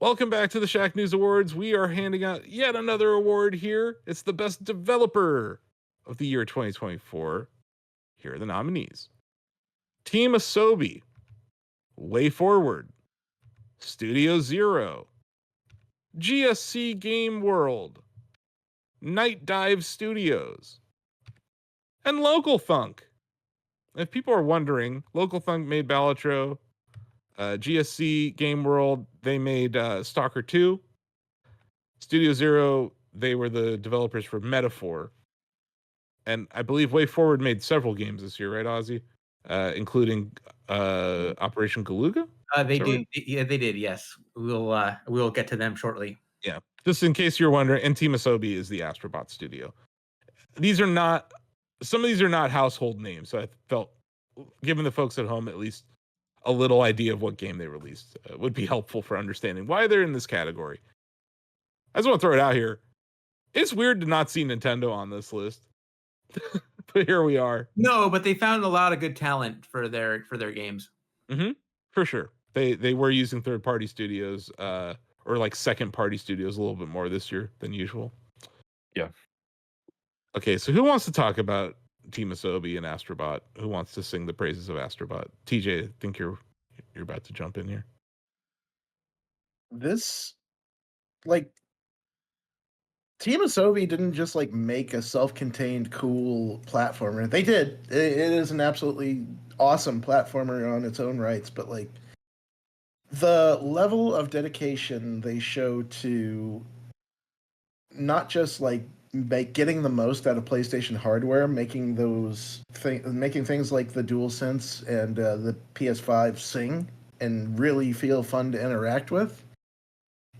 Welcome back to the Shacknews Awards. We are handing out yet another award here. It's the best developer of the year 2024. Here are the nominees: Team Asobi, Way Forward, Studio Zero, GSC Game World, Night Dive Studios, and Local Thunk. If people are wondering, Local Thunk made Balatro. GSC Game World, they made Stalker 2. Studio Zero, they were the developers for Metaphor. And I believe Way Forward made several games this year, right, Ozzy? Including Operation Galuga? They did. Right? Yeah, they did. Yes, we'll get to them shortly. Yeah. Just in case you're wondering, and Team Asobi is the Astrobot studio. These are not, some of these are not household names. So I felt, giving the folks at home at least a little idea of what game they released would be helpful for understanding why they're in this category. I just want to throw it out here. It's weird to not see Nintendo on this list. But here we are. No, but they found a lot of good talent for their games. Mm-hmm. For sure. They were using third-party studios, or like second-party studios a little bit more this year than usual. Yeah. Okay, so who wants to talk about Team Asobi and Astrobot? Who wants to sing the praises of Astrobot? TJ, I think you're about to jump in here. This, like, Team Asobi didn't just like make a self-contained cool platformer. They did. It is an absolutely awesome platformer on its own rights, but like the level of dedication they show to not just like getting the most out of PlayStation hardware, making things like the DualSense and the PS5 sing and really feel fun to interact with,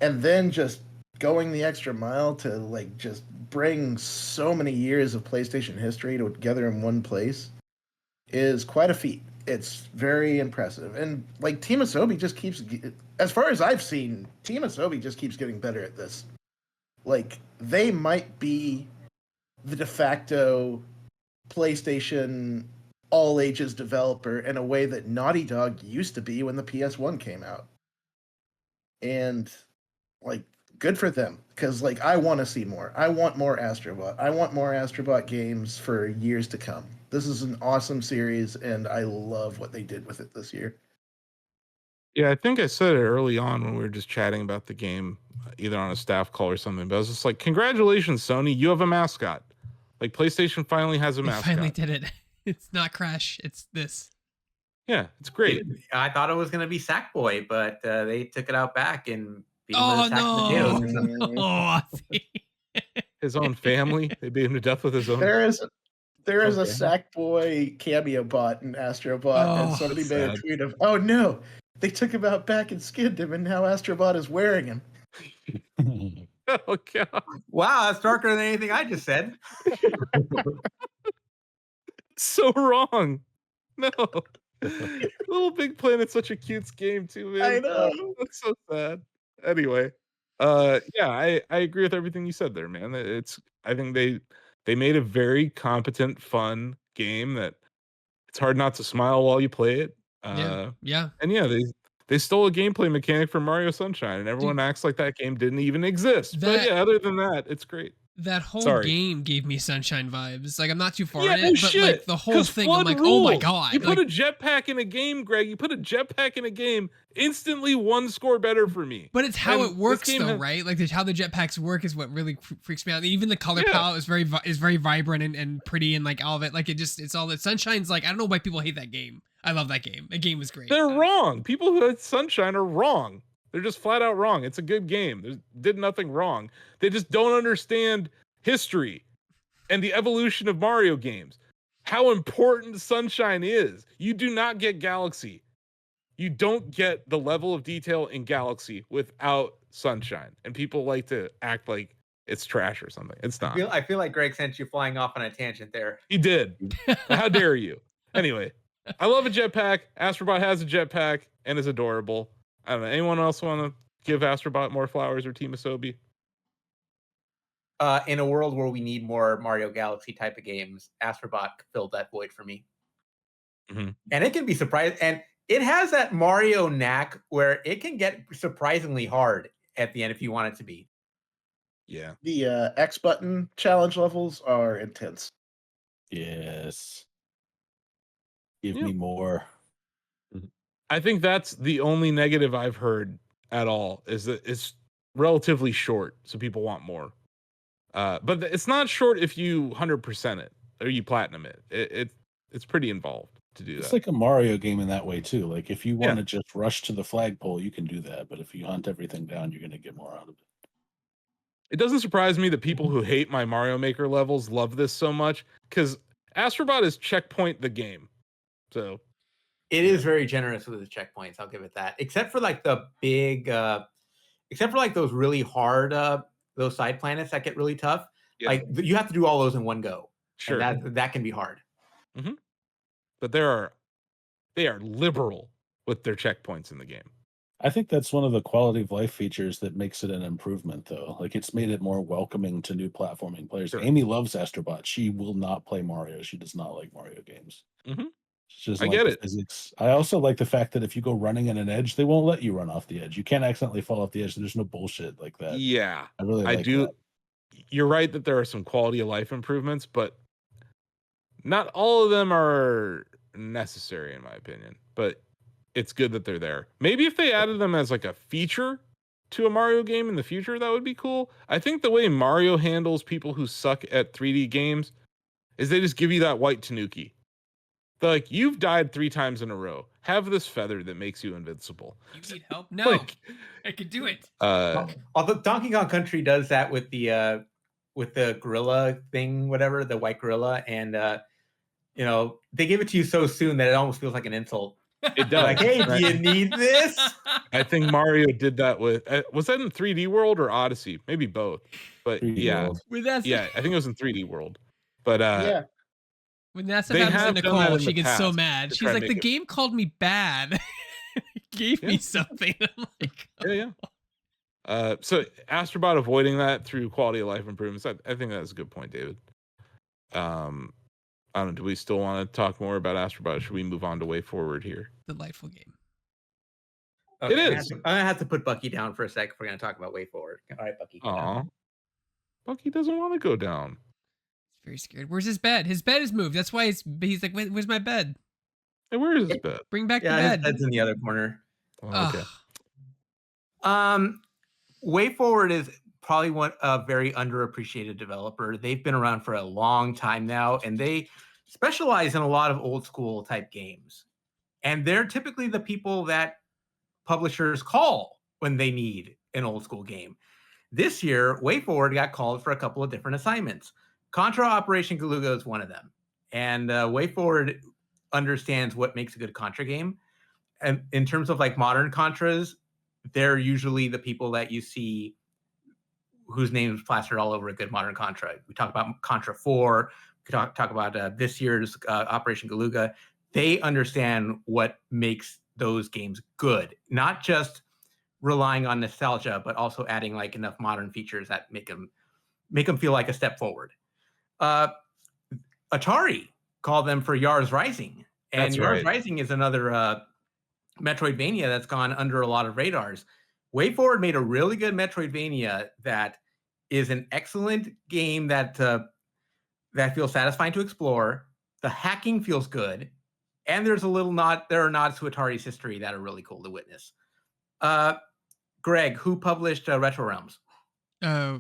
and then just going the extra mile to like just bring so many years of PlayStation history together in one place is quite a feat. It's very impressive. And like Team Asobi just keeps, as far as I've seen, Team Asobi just keeps getting better at this. Like they might be the de facto PlayStation all ages developer in a way that Naughty Dog used to be when the PS1 came out. And like good for them, because like I want to see more. I want more Astrobot. I want more Astrobot games for years to come. This is an awesome series, and I love what they did with it this year. Yeah, I think I said it early on when we were just chatting about the game, either on a staff call or something. But I was just like, "Congratulations, Sony! You have a mascot. Like PlayStation finally has a mascot. Finally did it. It's not Crash. It's this. Yeah, it's great. I thought it was going to be Sackboy, but they took it out back and beat him Oh with a sack of potatoes. no! Oh, His own family, they beat him to death with his own. There is a Okay. Sackboy cameo bot in Astrobot, and Oh, somebody that's made a sad. tweet of, "Oh no, they took him out back and skinned him, and now Astrobot is wearing him." Oh god, Wow, that's darker than anything I just said. so wrong. No, Little Big Planet's such a cute game too, man. I know. That's so sad. Anyway, yeah, I agree with everything you said there, man. I think they made a very competent, fun game that it's hard not to smile while you play it. yeah. And yeah, they stole a gameplay mechanic from Mario Sunshine, and everyone acts like that game didn't even exist. But yeah, other than that, it's great. That whole Sorry. game gave me Sunshine vibes. Like I'm not too far Yeah, in no it, but shit. like the whole 'Cause thing, I'm Flood like, oh my rules. god! You like, put a jetpack in a game, Greg. You put a jetpack in a game, instantly one score better for me. but it's how And it works, this game though, has- right? Like how the jetpacks work is what really freaks me out. Even the color Yeah. palette is very vibrant and pretty, and like all of it. Like it's all that Sunshine's like. I don't know why people hate that game. I love that game. The game was great. They're wrong. People who hate Sunshine are wrong. They're just flat out wrong. It's a good game. They did nothing wrong. They just don't understand history and the evolution of Mario games. How important Sunshine is. You do not get Galaxy. You don't get the level of detail in Galaxy without Sunshine. And people like to act like it's trash or something. It's not. I feel like Greg sent you flying off on a tangent there. He did. How dare you? Anyway, I love a jetpack. Astrobot has a jetpack and is adorable. I don't know. Anyone else want to give Astrobot more flowers or Team Asobi? In a world where we need more Mario Galaxy type of games, Astrobot filled that void for me. Mhm. And it can be surprising. And It has that Mario knack where it can get surprisingly hard at the end if you want it to be. Yeah. The X button challenge levels are intense. Yes. Give Yep. me more. I think that's the only negative I've heard at all, is that it's relatively short, so people want more. But it's not short if you 100% it or you platinum it. It's pretty involved to do It's that. like a Mario game in that way too. Like if you Yeah. want to just rush to the flagpole, you can do that. But if you hunt everything down, you're going to get more out of it. It doesn't surprise me that people who hate my Mario Maker levels love this so much, because Astrobot is checkpoint the game. So It is very generous with the checkpoints. I'll give it that. Except for like the big, except for like those really hard, those side planets that get really tough. Yeah. Like you have to do all those in one go. Sure. And that can be hard. But they are liberal with their checkpoints in the game. I think that's one of the quality of life features that makes it an improvement, though. Like it's made it more welcoming to new platforming players. Sure. Amy loves Astrobot. She will not play Mario. She does not like Mario games. Mhm. She doesn't I like get the it. physics. I also like the fact that if you go running in an edge, they won't let you run off the edge. You can't accidentally fall off the edge. There's no bullshit like that. Yeah. I really I like do. that. You're right that there are some quality of life improvements, but not all of them are necessary in my opinion. But it's good that they're there. Maybe if they added them as like a feature to a Mario game in the future, that would be cool. I think the way Mario handles people who suck at 3D games is they just give you that white tanuki. They're like, you've died 3 times in a row. Have this feather that makes you invincible. You need help? No, Like, I could do it. Although Donkey Kong Country does that with the gorilla thing, whatever, the white gorilla, and you know, they give it to you so soon that it almost feels like an insult. it does. Like, hey, do Right? you need this? I think Mario did that with was that in 3D World or Odyssey? Maybe both. But 3D yeah, World. When that's yeah, I think it was in 3D World. But Yeah. when that stuff they happens to have done that Nicole, in she the gets so past mad. to She's try and like, the make it- game called me bad. It gave me Yeah. something. I'm like, yeah. So Astrobot avoiding that through quality of life improvements, I think that's a good point, David. I don't know, do we still want to talk more about Astrobot? Should we move on to Way Forward here? delightful game. Okay, It I'm is. gonna have to put Bucky down for a sec if we're gonna talk about Way Forward. All right, Bucky. go down. Aw. Bucky doesn't want to go down. He's very scared. Where's his bed? His bed is moved. That's why he's like, where's my bed? Hey, where is his bed? Bring back the Yeah, his bed. bed's in the other corner. Oh, okay. Ugh. Way Forward is probably a very underappreciated developer. They've been around for a long time now, and they specialize in a lot of old school type games. And they're typically the people that publishers call when they need an old school game. This year, Way Forward got called for a couple of different assignments. Contra Operation Galuga is one of them. And Way Forward understands what makes a good Contra game. And in terms of like modern Contras, they're usually the people that you see whose names plastered all over a good modern Contra. We talk about Contra 4, we could talk about this year's Operation Galuga. They understand what makes those games good, not just relying on nostalgia, but also adding like enough modern features that make them feel like a step forward. Atari called them for Yars Rising, and That's Yars right. Rising is another Metroidvania that's gone under a lot of radars. Way Forward made a really good Metroidvania that is an excellent game that feels satisfying to explore. The hacking feels good, and there are nods to Atari's history that are really cool to witness. Greg, who published Retro Realms? I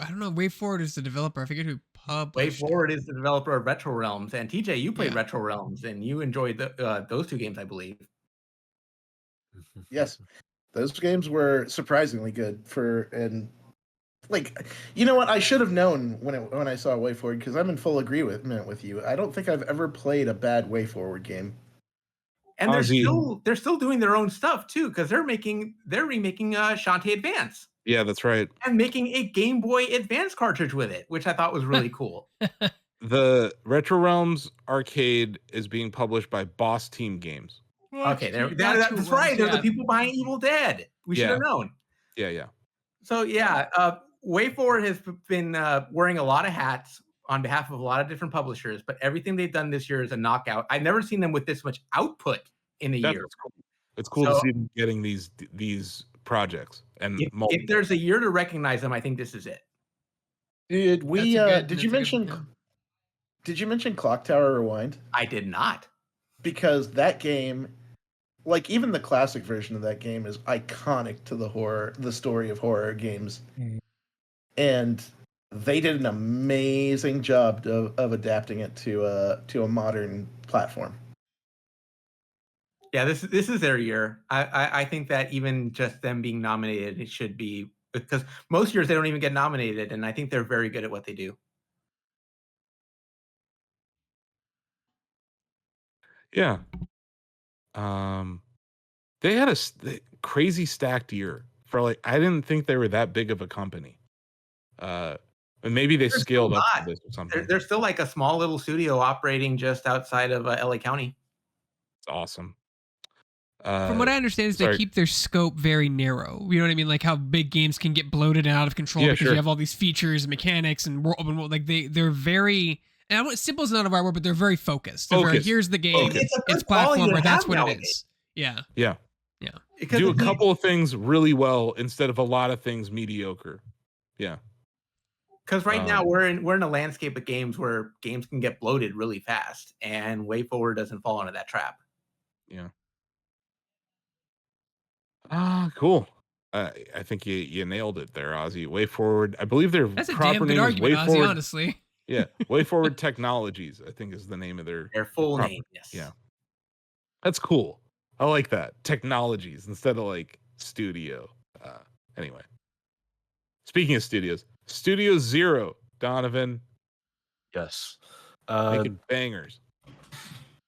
don't know. Way Forward is the developer. I forget who published. Way it. Forward is the developer of Retro Realms, and TJ, you played Yeah. Retro Realms, and you enjoyed those 2 games, I believe. Yes. Those games were surprisingly good and like, you know what? I should have known when I saw Way Forward, because I'm in full agreement with you. I don't think I've ever played a bad Way Forward game. And Ozzy. they're still doing their own stuff too, because they're remaking Shantae Advance Yeah, that's right. and making a Game Boy Advance cartridge with it, which I thought was really cool. The Retro Realms arcade is being published by Boss Team Games. Okay, who that's it was, right. They're the yeah. people behind Evil Dead. We should Yeah. have known. Yeah. So yeah, Way Forward has been wearing a lot of hats on behalf of a lot of different publishers, but everything they've done this year is a knockout. I've never seen them with this much output in a year. That's cool. It's cool to So- see them getting these projects and If there's a year to recognize them, I think this is it. Did we? That's a good- Did that's you a good- mention? yeah. Did you mention Clock Tower Rewind? I did not. Because that game, like even the classic version of that game, is iconic to the story of horror games, and they did an amazing job of adapting it to a modern platform. Yeah, this is their year. I think that even just them being nominated, it should be, because most years they don't even get nominated, and I think they're very good at what they do. Yeah. They had a crazy stacked year for like, I didn't think they were that big of a company. And maybe they They're scaled still up not. for this or something. They're still like a small little studio operating just outside of LA County. It's awesome. From what I understand, is they sorry. keep their scope very narrow. You know what I mean? Like how big games can get bloated and out of control Yeah, because sure. you have all these features and mechanics and open world. Like they're very. And I want simple is not a right word, but they're very focused. They're very, Focused. here's the game. Focused. It's a good It's quality platformer. to That's have what it nowadays. is. Yeah. Yeah. Because Do a if you- couple of things really well instead of a lot of things mediocre. Yeah. Because right now we're in a landscape of games where games can get bloated really fast, and Way Forward doesn't fall into that trap. Yeah. Cool. I think you nailed it there, Ozzy. Way Forward. I believe their That's a proper damn good name is argument, Way Ozzy, Forward. honestly. Yeah, Way Forward Technologies, I think is the name of their full proper- name. Yes. Yeah. That's cool. I like that. Technologies instead of like studio. Anyway. Speaking of studios, Studio Zero, Donovan, Yes. making bangers.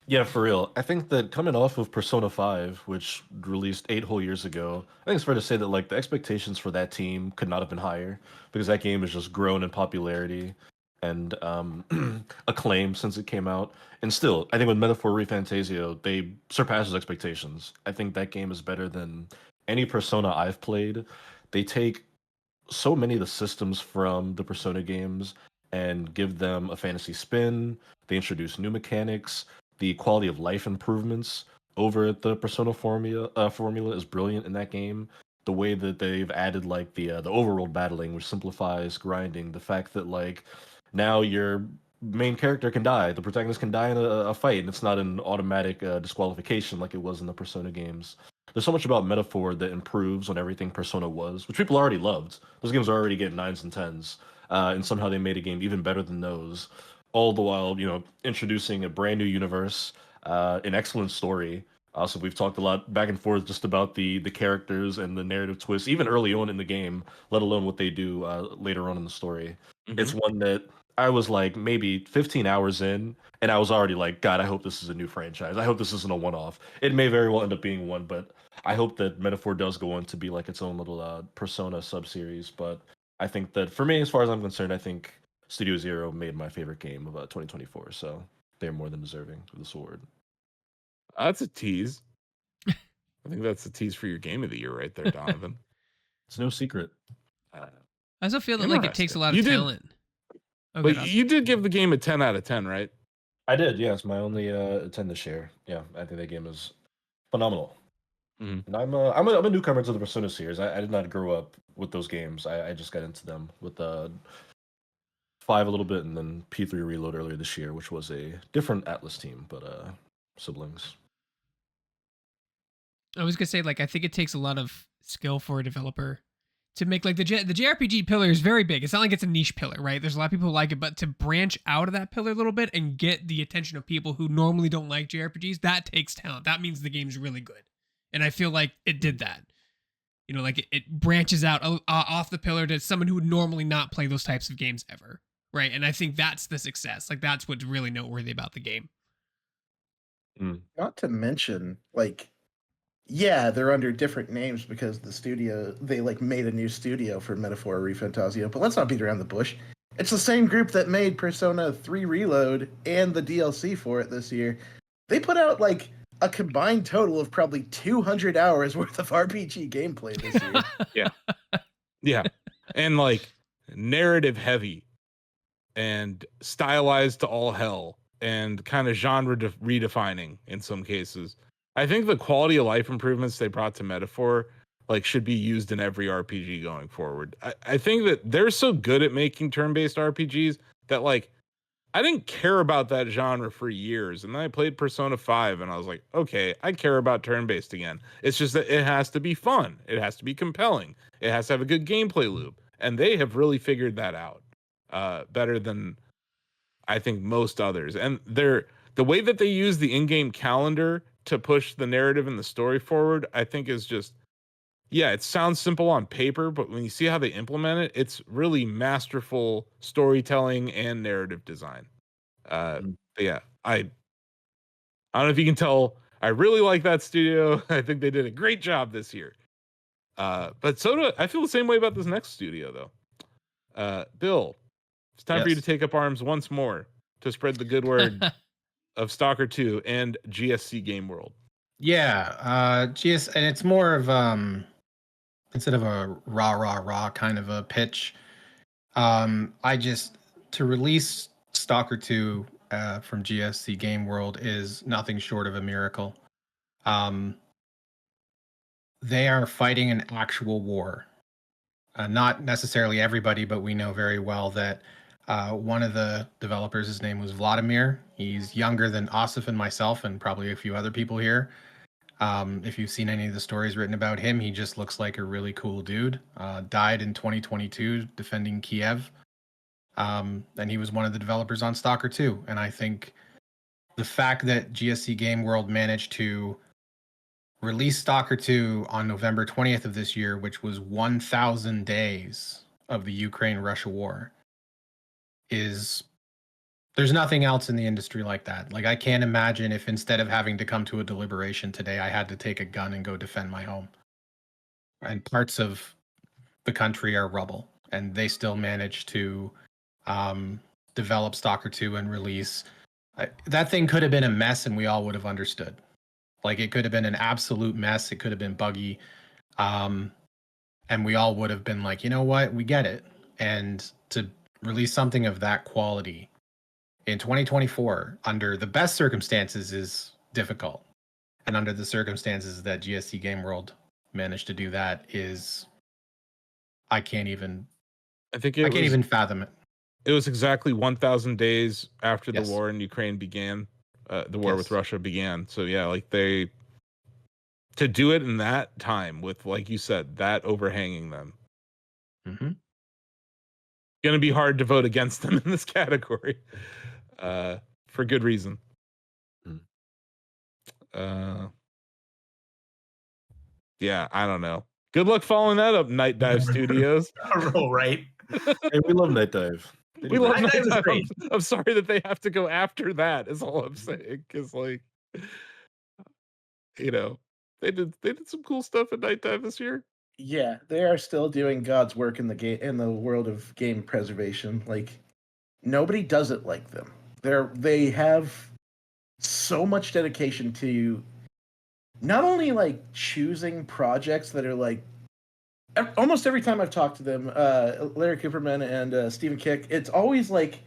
Yeah, for real. I think that coming off of Persona 5, which released 8 whole years ago, I think it's fair to say that like the expectations for that team could not have been higher because that game has just grown in popularity and acclaim since it came out. And still, I think with Metaphor ReFantasio, they surpass those expectations. I think that game is better than any Persona I've played. They take so many of the systems from the Persona games and give them a fantasy spin. They introduce new mechanics. The quality of life improvements over at the Persona formula is brilliant in that game. The way that they've added like the overworld battling, which simplifies grinding. The fact that like now your main character can die, the protagonist can die in a fight, and it's not an automatic disqualification like it was in the Persona games. There's so much about Metaphor that improves on everything Persona was, which people already loved. Those games are already getting 9s and 10s, and somehow they made a game even better than those. All the while, introducing a brand new universe, an excellent story. Also, we've talked a lot back and forth just about the characters and the narrative twists, even early on in the game, let alone what they do later on in the story. Mhm. It's one that I was like maybe 15 hours in, and I was already like, God, I hope this is a new franchise. I hope this isn't a one-off. It may very well end up being one, but I hope that Metaphor does go on to be like its own little Persona sub-series. But I think that for me, as far as I'm concerned, I think Studio Zero made my favorite game of 2024, so they're more than deserving of this award. That's a tease. I think that's a tease for your game of the year right there, Donovan. It's no secret. I also feel that like it takes a lot of You did- talent. Oh, But good. you did give the game a 10 out of 10, right? I did, yeah. It's my only 10 to share. Yeah, I think that game is phenomenal. Mhm. And I'm a newcomer to the Persona series. I did not grow up with those games. I just got into them with 5 a little bit, and then P3 Reload earlier this year, which was a different Atlas team, but siblings. I was gonna say, like, I think it takes a lot of skill for a developer to make like the JRPG pillar is very big. It's not like it's a niche pillar, right? There's a lot of people who like it, but to branch out of that pillar a little bit and get the attention of people who normally don't like JRPGs, that takes talent. That means the game's really good, and I feel like it did that. Like it branches out off the pillar to someone who would normally not play those types of games ever, right? And I think that's the success. Like that's what's really noteworthy about the game. Not to mention, like, yeah, they're under different names because the studio, they like made a new studio for Metaphor ReFantasio, but let's not beat around the bush. It's the same group that made Persona 3 Reload and the DLC for it this year. They put out like a combined total of probably 200 hours worth of RPG gameplay this year. Yeah. And like narrative heavy. and stylized to all hell and kind of genre redefining in some cases. I think the quality of life improvements they brought to Metaphor like should be used in every RPG going forward. I think that they're so good at making turn-based RPGs that like I didn't care about that genre for years. And then I played Persona 5 and I was like, okay, I care about turn-based again. It's just that it has to be fun. It has to be compelling. It has to have a good gameplay loop. And they have really figured that out better than I think most others. And the way that they use the in-game calendar to push the narrative and the story forward, I think is just, yeah, it sounds simple on paper, but when you see how they implement it, it's really masterful storytelling and narrative design. But yeah, I don't know if you can tell, I really like that studio. I think they did a great job this year. But so do I feel the same way about this next studio though. Bill, it's time for you to Yes. take up arms once more to spread the good word of Stalker 2 and GSC Game World. Yeah, and it's more of instead of a rah kind of a pitch. To release Stalker 2 from GSC Game World is nothing short of a miracle. They are fighting an actual war. Not necessarily everybody, but we know very well that one of the developers, his name was Vladimir. He's younger than Asif and myself, and probably a few other people here. If you've seen any of the stories written about him, he just looks like a really cool dude. Died in 2022 defending Kiev. And he was one of the developers on Stalker 2. And I think the fact that GSC Game World managed to release Stalker 2 on November 20th of this year, which was 1,000 days of the Ukraine-Russia war, there's nothing else in the industry like that. Like, I can't imagine if instead of having to come to a deliberation today, I had to take a gun and go defend my home. And parts of the country are rubble, and they still managed to develop Stalker 2 and release. That thing could have been a mess, and we all would have understood. Like, it could have been an absolute mess. It could have been buggy. And we all would have been like, you know what? We get it. And to release something of that quality in 2024 under the best circumstances is difficult. And under the circumstances that GSC Game World managed to do that is, I can't even fathom it. It was exactly 1,000 days after the Yes. war in Ukraine began. The war with Yes. Russia began. So yeah, like to do it in that time with, like you said, that overhanging them. Mm-hmm. Gonna be hard to vote against them in this category. For good reason. Yeah, I don't know. Good luck following that up, Night Dive Studios. Right. Hey, we love Night Dive. We love Night Night Dive is Dive. great. I'm sorry that they have to go after that, is all I'm saying. Because, like, you know, they did some cool stuff at Night Dive this year. Yeah, they are still doing God's work in the world of game preservation. Like, nobody does it like them. They have so much dedication to not only like choosing projects that are like almost every time I've talked to them, Larry Cooperman and Stephen Kick, it's always like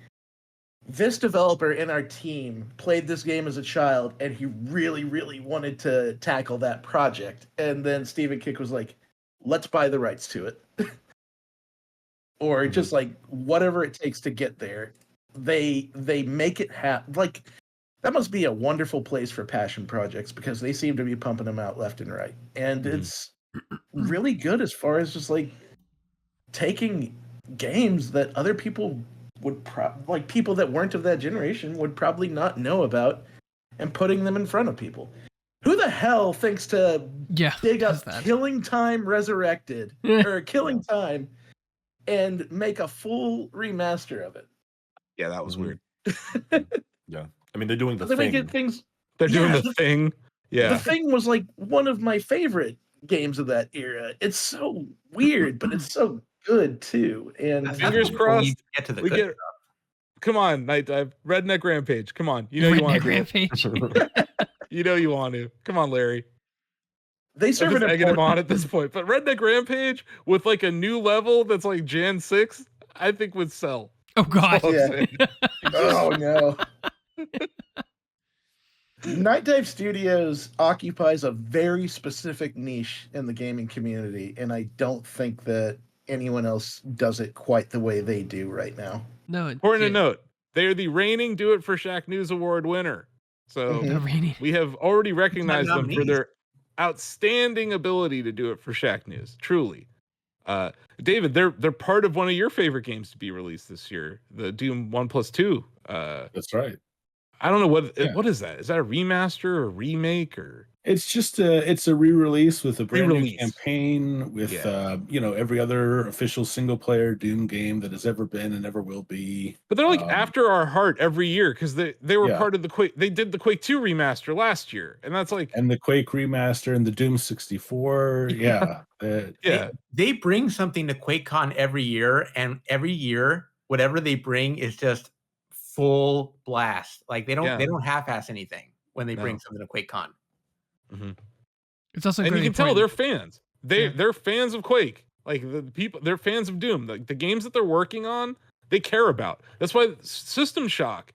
this developer in our team played this game as a child and he really, really wanted to tackle that project. And then Stephen Kick was like, let's buy the rights to it. Or just like whatever it takes to get there. They make it happen. Like, that must be a wonderful place for passion projects because they seem to be pumping them out left and right. And it's really good as far as just like taking games that other people would like people that weren't of that generation would probably not know about and putting them in front of people. Who the hell thinks to dig up Killing Time Resurrected or Killing Time and make a full remaster of it? Yeah, that was weird. Yeah. I mean, they're doing the They're thing. making things. They're doing the thing. Yeah. The Thing was like one of my favorite games of that era. It's so weird, but it's so good too. And fingers crossed. Get to the we good get. stuff. Come on, Night Dive. Redneck Rampage. Come on. You know you want to. Rampage. You know you want to. Come on, Larry. They serve I'm an just egging him important. on at this point. But Redneck Rampage with like a new level that's like Jan 6, I think would sell. Oh God. All I'm Yeah. saying. Oh no. Night Dive Studios occupies a very specific niche in the gaming community, and I don't think that anyone else does it quite the way they do right now. No. Important to yeah. note, they are the reigning Do It for Shacknews Award winner. So Mhm. Oh, Rainy. we have already recognized them for nominees. their outstanding ability to do it for Shacknews. Truly. David, they're part of one of your favorite games to be released this year, the Doom 1+2. That's right. I don't know Yeah. what is that? Is that a remaster or a remake or It's just it's a re-release with a brand new Re-release. campaign with Yeah. every other official single player Doom game that has ever been and ever will be. But they're like after our heart every year because they were Yeah. part of the Quake. They did the Quake 2 remaster last year, and that's like And the Quake remaster and the Doom 64. Yeah. yeah. They bring something to QuakeCon every year, and every year, whatever they bring is just full blast. Like they Yeah. don't half-ass anything when they bring No. something to QuakeCon. It's also And you great can tell point. they're fans. Yeah. They're fans of Quake. Like the people, they're fans of Doom. Like the games that they're working on, they care about. That's why System Shock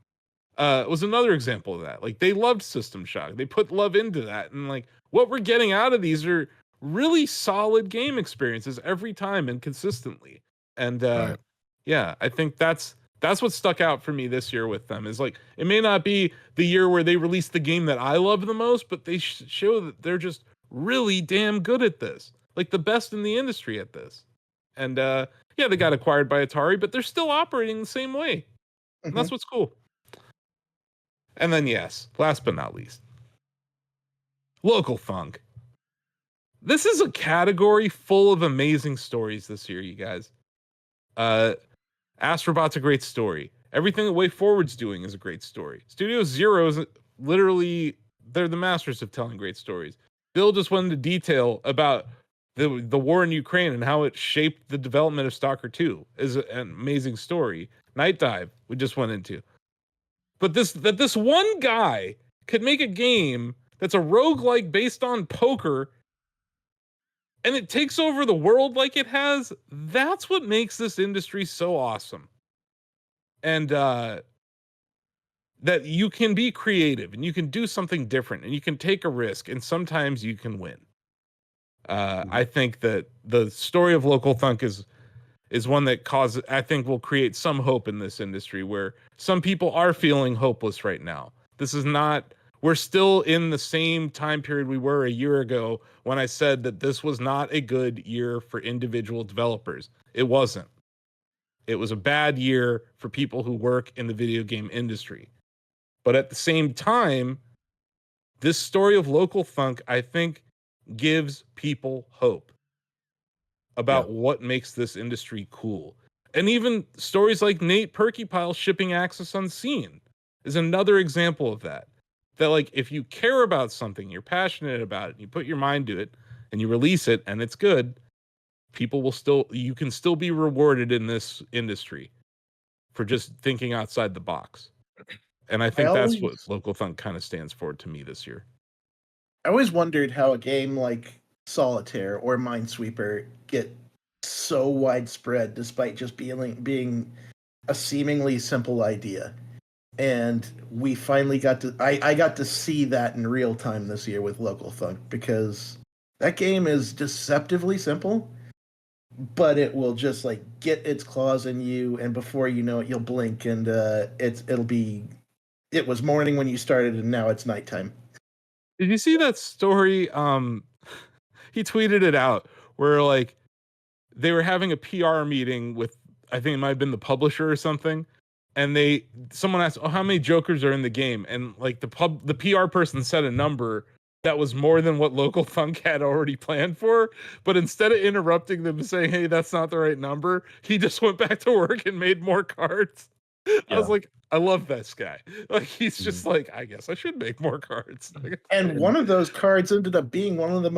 was another example of that. Like they loved System Shock. They put love into that, and like what we're getting out of these are really solid game experiences every time and consistently. And Right. yeah, I think that's what stuck out for me this year with them. Is like it may not be the year where they released the game that I love the most, but they show that they're just really damn good at this, like the best in the industry at this. And yeah, they got acquired by Atari, but they're still operating the same way. And that's what's cool. And then yes, last but not least, local thunk. This is a category full of amazing stories this year, you guys. Astrobot's a great story. Everything that Way Forward's doing is a great story. Studio Zero is literally, they're the masters of telling great stories. Bill just went into detail about the war in Ukraine and how it shaped the development of Stalker 2. Is an amazing story. Night Dive, we just went into. But this one guy could make a game that's a roguelike based on poker and it takes over the world like it has. That's what makes this industry so awesome. And that you can be creative and you can do something different and you can take a risk and sometimes you can win. I think that the story of Local Thunk is one that I think will create some hope in this industry where some people are feeling hopeless right now. This is not, we're still in the same time period we were a year ago when I said that this was not a good year for individual developers. It wasn't. It was a bad year for people who work in the video game industry. But at the same time, this story of Local Thunk, I think, gives people hope about what makes this industry cool. And even stories like Nate Perkypile shipping Axis Unseen is another example of that. That like if you care about something, you're passionate about it, you put your mind to it, and you release it, and it's good, you can still be rewarded in this industry for just thinking outside the box. And I think that's what Local Thunk kind of stands for to me this year. I always wondered how a game like Solitaire or Minesweeper get so widespread despite just being a seemingly simple idea. And we finally got to I got to see that in real time this year with Local Thunk because that game is deceptively simple, but it will just like get its claws in you, and before you know it, you'll blink and it was morning when you started and now it's nighttime. Did you see that story? He tweeted it out where like they were having a PR meeting with, I think it might have been the publisher or something, and someone asked, "Oh, how many Jokers are in the game?" And like the PR person said a number that was more than what Local Thunk had already planned for. But instead of interrupting them and saying, "Hey, that's not the right number," he just went back to work and made more cards. I was like, I love this guy. Like he's just like, I guess I should make more cards. And one of those cards ended up being one of the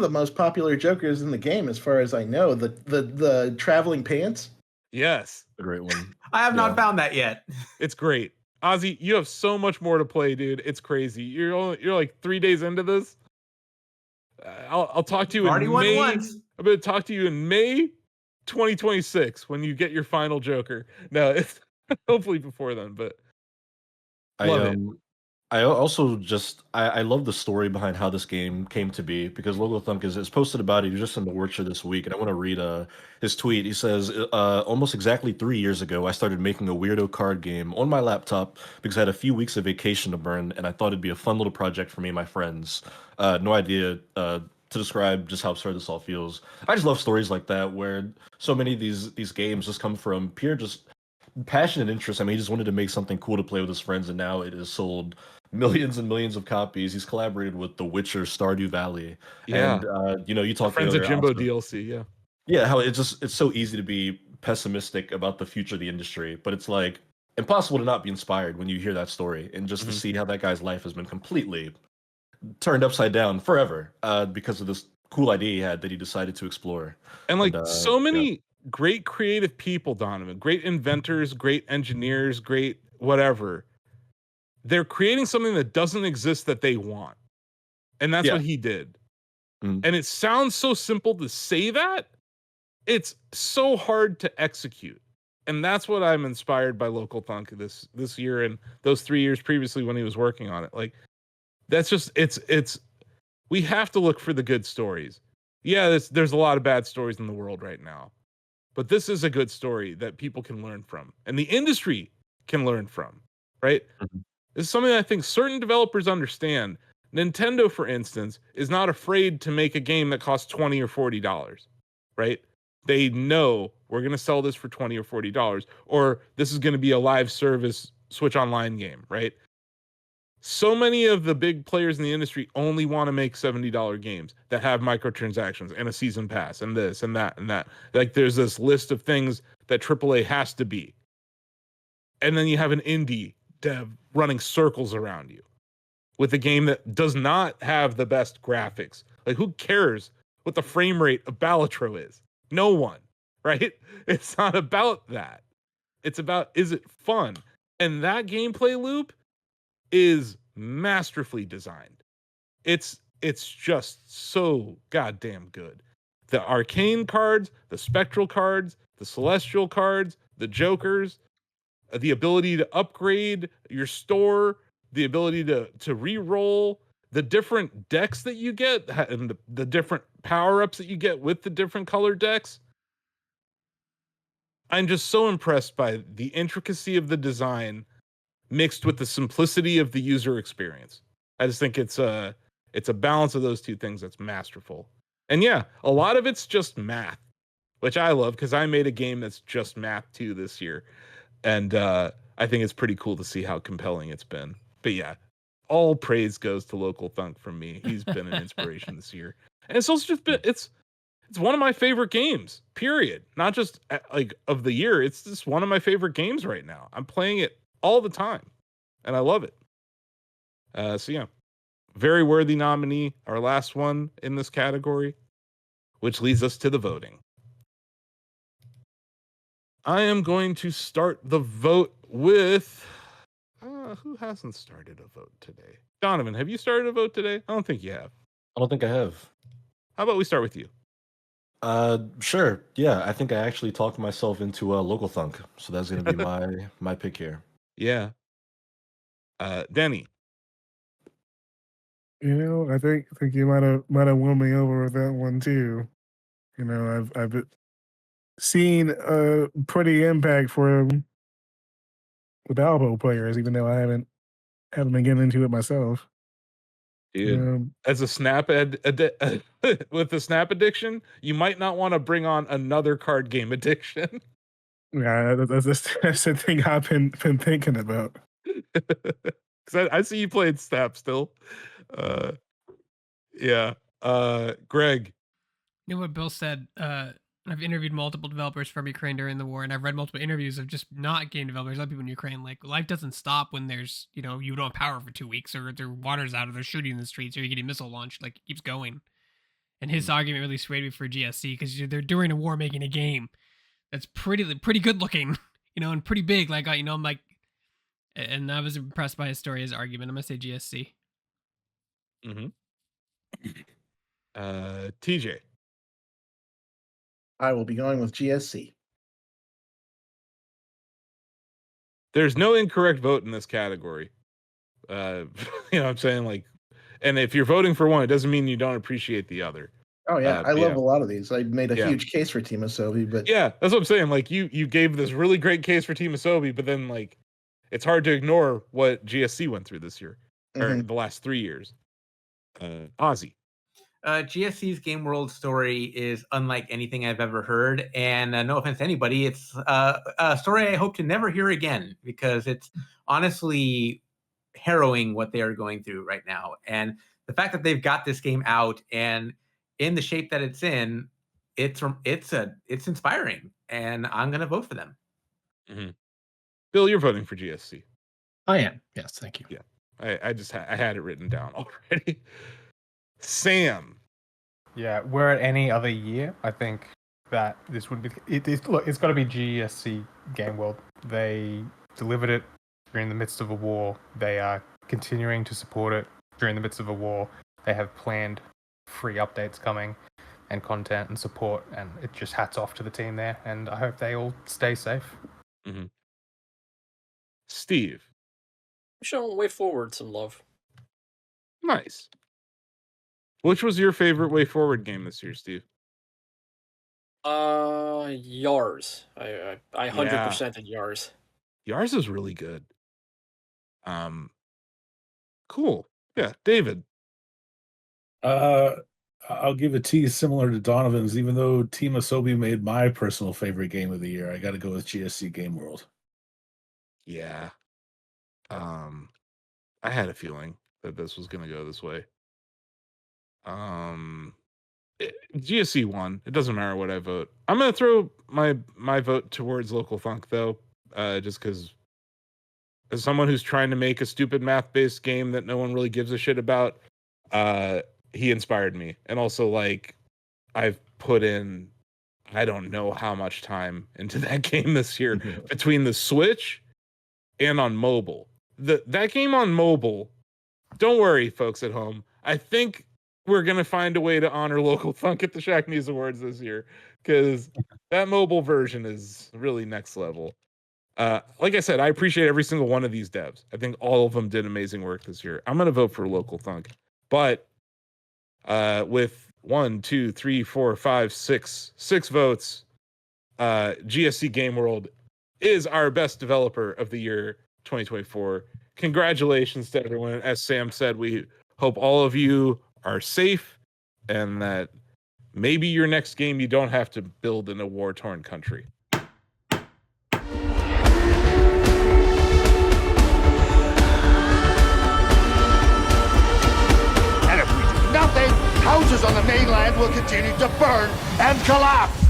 most popular Jokers in the game, as far as I know. The traveling pants. Yes, A great one. I have not found that yet. it's great. Ozzy, you have so much more to play, dude. It's crazy. You're like 3 days into this. I'll talk to you Already in won May. once. I'm going to talk to you in May 2026 when you get your final Joker. No, it's hopefully before then, but I love it. I also just I love the story behind how this game came to be because Local Thunk is posted about it. He was just in the Worcester this week, and I want to read his tweet. He says, almost exactly 3 years ago, I started making a weirdo card game on my laptop because I had a few weeks of vacation to burn, and I thought it'd be a fun little project for me and my friends. No idea to describe just how absurd this all feels. I just love stories like that where so many of these games just come from pure just passion and interest. I mean, he just wanted to make something cool to play with his friends, and now it has sold millions and millions of copies. He's collaborated with The Witcher, Stardew Valley, Yeah. and you The talked Friends of earlier, Jimbo Oscar. DLC, yeah. Yeah, how it's so easy to be pessimistic about the future of the industry, but it's like impossible to not be inspired when you hear that story and just to Mhm. see how that guy's life has been completely turned upside down forever because of this cool idea he had that he decided to explore. And like so Yeah. many great creative people, Donovan, great inventors, great engineers, great whatever. They're creating something that doesn't exist that they want. And that's Yeah. what he did. Mhm. And it sounds so simple to say that. It's so hard to execute. And that's what I'm inspired by Local Thunk this year and those 3 years previously when he was working on it. Like that's just it's we have to look for the good stories. Yeah, there's a lot of bad stories in the world right now. But this is a good story that people can learn from and the industry can learn from, right? Mhm. This is something I think certain developers understand. Nintendo, for instance, is not afraid to make a game that costs $20 or $40, right? They know we're going to sell this for $20 or $40, or this is going to be a live service Switch Online game, right? So many of the big players in the industry only want to make $70 games that have microtransactions and a season pass and this and that and that. Like there's this list of things that AAA has to be. And then you have an indie dev running circles around you with a game that does not have the best graphics. Like who cares what the frame rate of Balatro is? No one, right? It's not about that. It's about, is it fun? And that gameplay loop is masterfully designed. It's just so goddamn good. The arcane cards, the spectral cards, the celestial cards, the jokers, the ability to upgrade your store, the ability to re-roll, the different decks that you get, and the different power-ups that you get with the different color decks. I'm just so impressed by the intricacy of the design mixed with the simplicity of the user experience. I just think it's a balance of those two things that's masterful. And yeah, a lot of it's just math, which I love because I made a game that's just math too this year. And I think it's pretty cool to see how compelling it's been. But yeah, all praise goes to Local Thunk from me. He's been an inspiration this year. And it's also just been it's one of my favorite games, period. Not just like of the year. It's just one of my favorite games right now. I'm playing it all the time and I love it. So yeah, very worthy nominee. Our last one in this category, which leads us to the voting. I am going to start the vote with who hasn't started a vote today? Donovan, have you started a vote today? I don't think you have. I don't think I have. How about we start with you? Sure. Yeah, I think I actually talked myself into a Local Thunk, so that's gonna be my pick here. Yeah. Denny. I think you might have won me over with that one too. I've seen a pretty impact for with Alpo players, even though I haven't been getting into it myself. Dude, as a with the snap addiction, you might not want to bring on another card game addiction. Yeah, that's the thing I've been thinking about. Because I see you playing snap still. Yeah. Greg. You know what Bill said? I've interviewed multiple developers from Ukraine during the war, and I've read multiple interviews of just not game developers, other people in Ukraine. Like, life doesn't stop when there's, you don't have power for 2 weeks, or their water's out, or they're shooting in the streets, or you're getting missile launched. Like, it keeps going. And his argument really swayed me for GSC because they're during a war making a game that's pretty good looking, and pretty big. Like, I'm like, and I was impressed by his story, his argument. I'm gonna say GSC. Mm-hmm. TJ. I will be going with GSC. There's no incorrect vote in this category. You know what I'm saying? Like, and if you're voting for one, it doesn't mean you don't appreciate the other. Oh yeah, I love yeah. a lot of these. I made a Yeah. huge case for Team Asobi, but Yeah, that's what I'm saying. Like you gave this really great case for Team Asobi, but then like it's hard to ignore what GSC went through this year or the last 3 years. Ozzy. GSC's Game World story is unlike anything I've ever heard, and no offense to anybody, it's a story I hope to never hear again because it's honestly harrowing what they are going through right now. And the fact that they've got this game out and in the shape that it's in, it's inspiring, and I'm gonna vote for them. Mm-hmm. Bill, you're voting for GSC. I am. Yes, thank you. Yeah, I had it written down already. Sam. Yeah, were it any other year, I think that this would be. Look, it's got to be GSC Game World. They delivered it during the midst of a war. They are continuing to support it during the midst of a war. They have planned free updates coming and content and support, and it just hats off to the team there. And I hope they all stay safe. Mm-hmm. Steve. Showing Way Forward some love. Nice. Which was your favorite Way Forward game this year, Steve? Yars. I 100%ed Yars. Yars is really good. Cool. Yeah, David. I'll give a tease similar to Donovan's. Even though Team Asobi made my personal favorite game of the year, I got to go with GSC Game World. Yeah. I had a feeling that this was going to go this way. GSC won. It doesn't matter what I vote. I'm going to throw my vote towards Local Thunk though, just because as someone who's trying to make a stupid math-based game that no one really gives a shit about, he inspired me. And also, like, I've put in I don't know how much time into that game this year between the Switch and on mobile. That game on mobile, don't worry, folks at home. I think we're going to find a way to honor Local Thunk at the Shacknews Awards this year because that mobile version is really next level. Like I said, I appreciate every single one of these devs. I think all of them did amazing work this year. I'm going to vote for Local Thunk. But with 1, 2, 3, 4, 5, 6 votes, GSC Game World is our best developer of the year 2024. Congratulations to everyone. As Sam said, we hope all of you are safe and that maybe your next game you don't have to build in a war-torn country. And if we do nothing, houses on the mainland will continue to burn and collapse.